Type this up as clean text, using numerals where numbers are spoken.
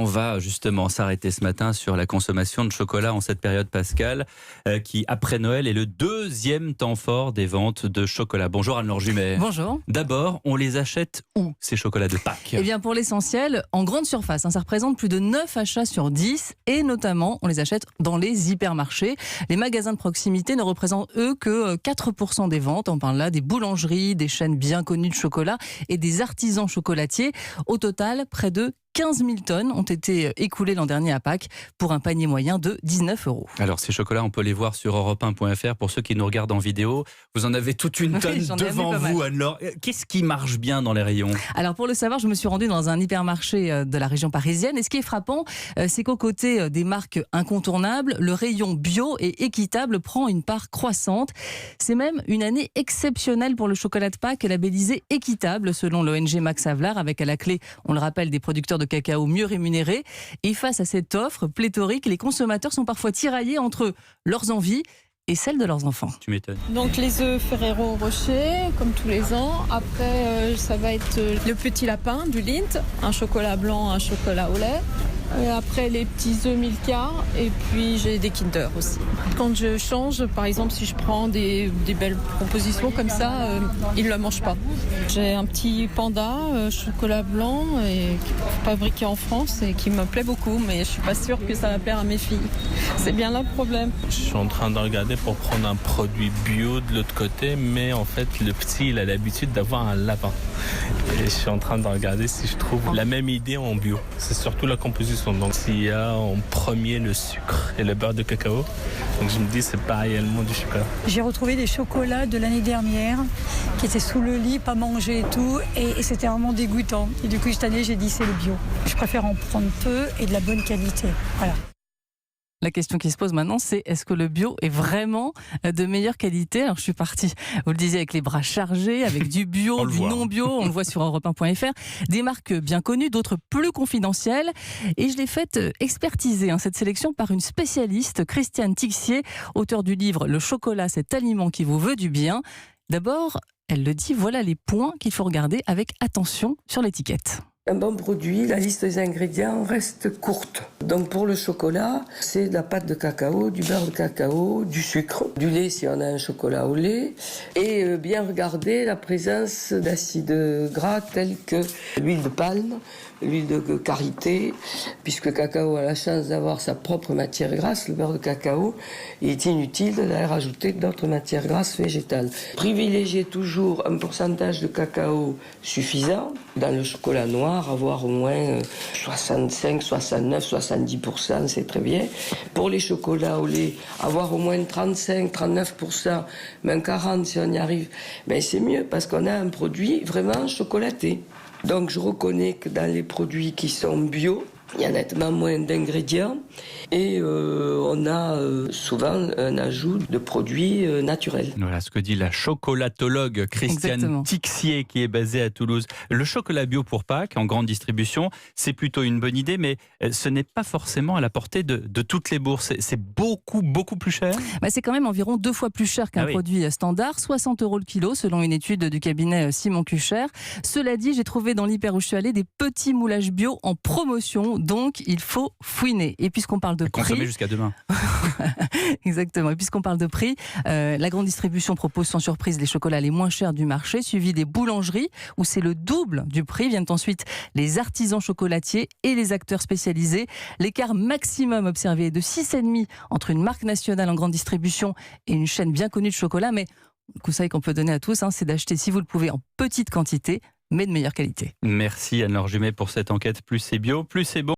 va justement s'arrêter ce matin sur la consommation de chocolat en cette période pascale qui, après Noël, est le deuxième temps fort des ventes de chocolat. Bonjour Anne-Laure Jumet. Bonjour. D'abord, on les achète où ces chocolats de Pâques? Eh bien, pour l'essentiel, en grande surface. Ça représente plus de 9 achats sur 10 et notamment, on les achète dans les hypermarchés. Les magasins de proximité ne représentent, eux, que 4% des ventes. On parle là des boulangeries, des chaînes bien connues de chocolat et des artisans chocolatiers. Au total, près de 15 000 tonnes ont été écoulées l'an dernier à Pâques pour un panier moyen de 19 €. Alors ces chocolats, on peut les voir sur europe1.fr pour ceux qui nous regardent en vidéo. Vous en avez toute une tonne devant vous, Anne-Laure. Qu'est-ce qui marche bien dans les rayons? Alors pour le savoir, je me suis rendue dans un hypermarché de la région parisienne et ce qui est frappant, c'est qu'aux côtés des marques incontournables, le rayon bio et équitable prend une part croissante. C'est même une année exceptionnelle pour le chocolat de Pâques labellisé équitable selon l'ONG Max Havelaar, avec à la clé, on le rappelle, des producteurs de cacao mieux rémunérés. Et face à cette offre pléthorique, les consommateurs sont parfois tiraillés entre leurs envies et celles de leurs enfants. Tu m'étonnes. Donc les œufs Ferrero Rocher, comme tous les ans. Après, ça va être le petit lapin du Lindt, un chocolat blanc, un chocolat au lait. Et après, les petits œufs Milka, et puis j'ai des Kinder aussi. Quand je change, par exemple, si je prends des belles propositions comme ça, ils ne le mangent pas. J'ai un petit panda, chocolat blanc, et fabriqué en France et qui me plaît beaucoup, mais je ne suis pas sûre que ça va plaire à mes filles. C'est bien là le problème. Je suis en train de regarder pour prendre un produit bio de l'autre côté, mais en fait, le petit, il a l'habitude d'avoir un lapin. Et je suis en train de regarder si je trouve la même idée en bio. C'est surtout la composition. Donc, s'il y a en premier le sucre et le beurre de cacao, donc je me dis c'est pas réellement du chocolat. J'ai retrouvé des chocolats de l'année dernière qui étaient sous le lit, pas mangés et tout, et c'était vraiment dégoûtant. Et du coup, cette année, j'ai dit c'est le bio. Je préfère en prendre peu et de la bonne qualité. Voilà. La question qui se pose maintenant, c'est est-ce que le bio est vraiment de meilleure qualité? Alors je suis partie, vous le disiez, avec les bras chargés, avec du bio, du non-bio, on le voit sur europe1.fr, des marques bien connues, d'autres plus confidentielles. Et je l'ai faite expertiser, cette sélection, par une spécialiste, Christiane Tixier, auteure du livre « Le chocolat, cet aliment qui vous veut du bien ». D'abord, elle le dit, voilà les points qu'il faut regarder avec attention sur l'étiquette. Un bon produit, la liste des ingrédients reste courte. Donc pour le chocolat, c'est de la pâte de cacao, du beurre de cacao, du sucre, du lait si on a un chocolat au lait, et bien regarder la présence d'acides gras tels que l'huile de palme, l'huile de karité, puisque le cacao a la chance d'avoir sa propre matière grasse, le beurre de cacao, il est inutile d'aller rajouter d'autres matières grasses végétales. Privilégiez toujours un pourcentage de cacao suffisant. Dans le chocolat noir, avoir au moins 65, 69, 70%, c'est très bien. Pour les chocolats au lait, avoir au moins 35, 39%, même 40% si on y arrive, ben c'est mieux parce qu'on a un produit vraiment chocolaté. Donc je reconnais que dans les produits qui sont bio, il y a nettement moins d'ingrédients et on a souvent un ajout de produits naturels. Voilà ce que dit la chocolatologue Christiane Tixier qui est basée à Toulouse. Le chocolat bio pour Pâques en grande distribution, c'est plutôt une bonne idée, mais ce n'est pas forcément à la portée de toutes les bourses. C'est beaucoup plus cher. C'est quand même environ 2 fois plus cher qu'un produit standard, 60 € le kilo selon une étude du cabinet Simon Kucher. Cela dit, j'ai trouvé dans l'hyper où je suis allée des petits moulages bio en promotion. Donc, il faut fouiner. Et puisqu'on parle de prix... Consommer jusqu'à demain. Exactement. Et puisqu'on parle de prix, la grande distribution propose sans surprise les chocolats les moins chers du marché, suivi des boulangeries, où c'est le double du prix. Viennent ensuite les artisans chocolatiers et les acteurs spécialisés. L'écart maximum observé est de 6,5 entre une marque nationale en grande distribution et une chaîne bien connue de chocolat. Mais le conseil qu'on peut donner à tous, c'est d'acheter, si vous le pouvez, en petite quantité, mais de meilleure qualité. Merci Anne-Laure Jumet pour cette enquête. Plus c'est bio, plus c'est bon.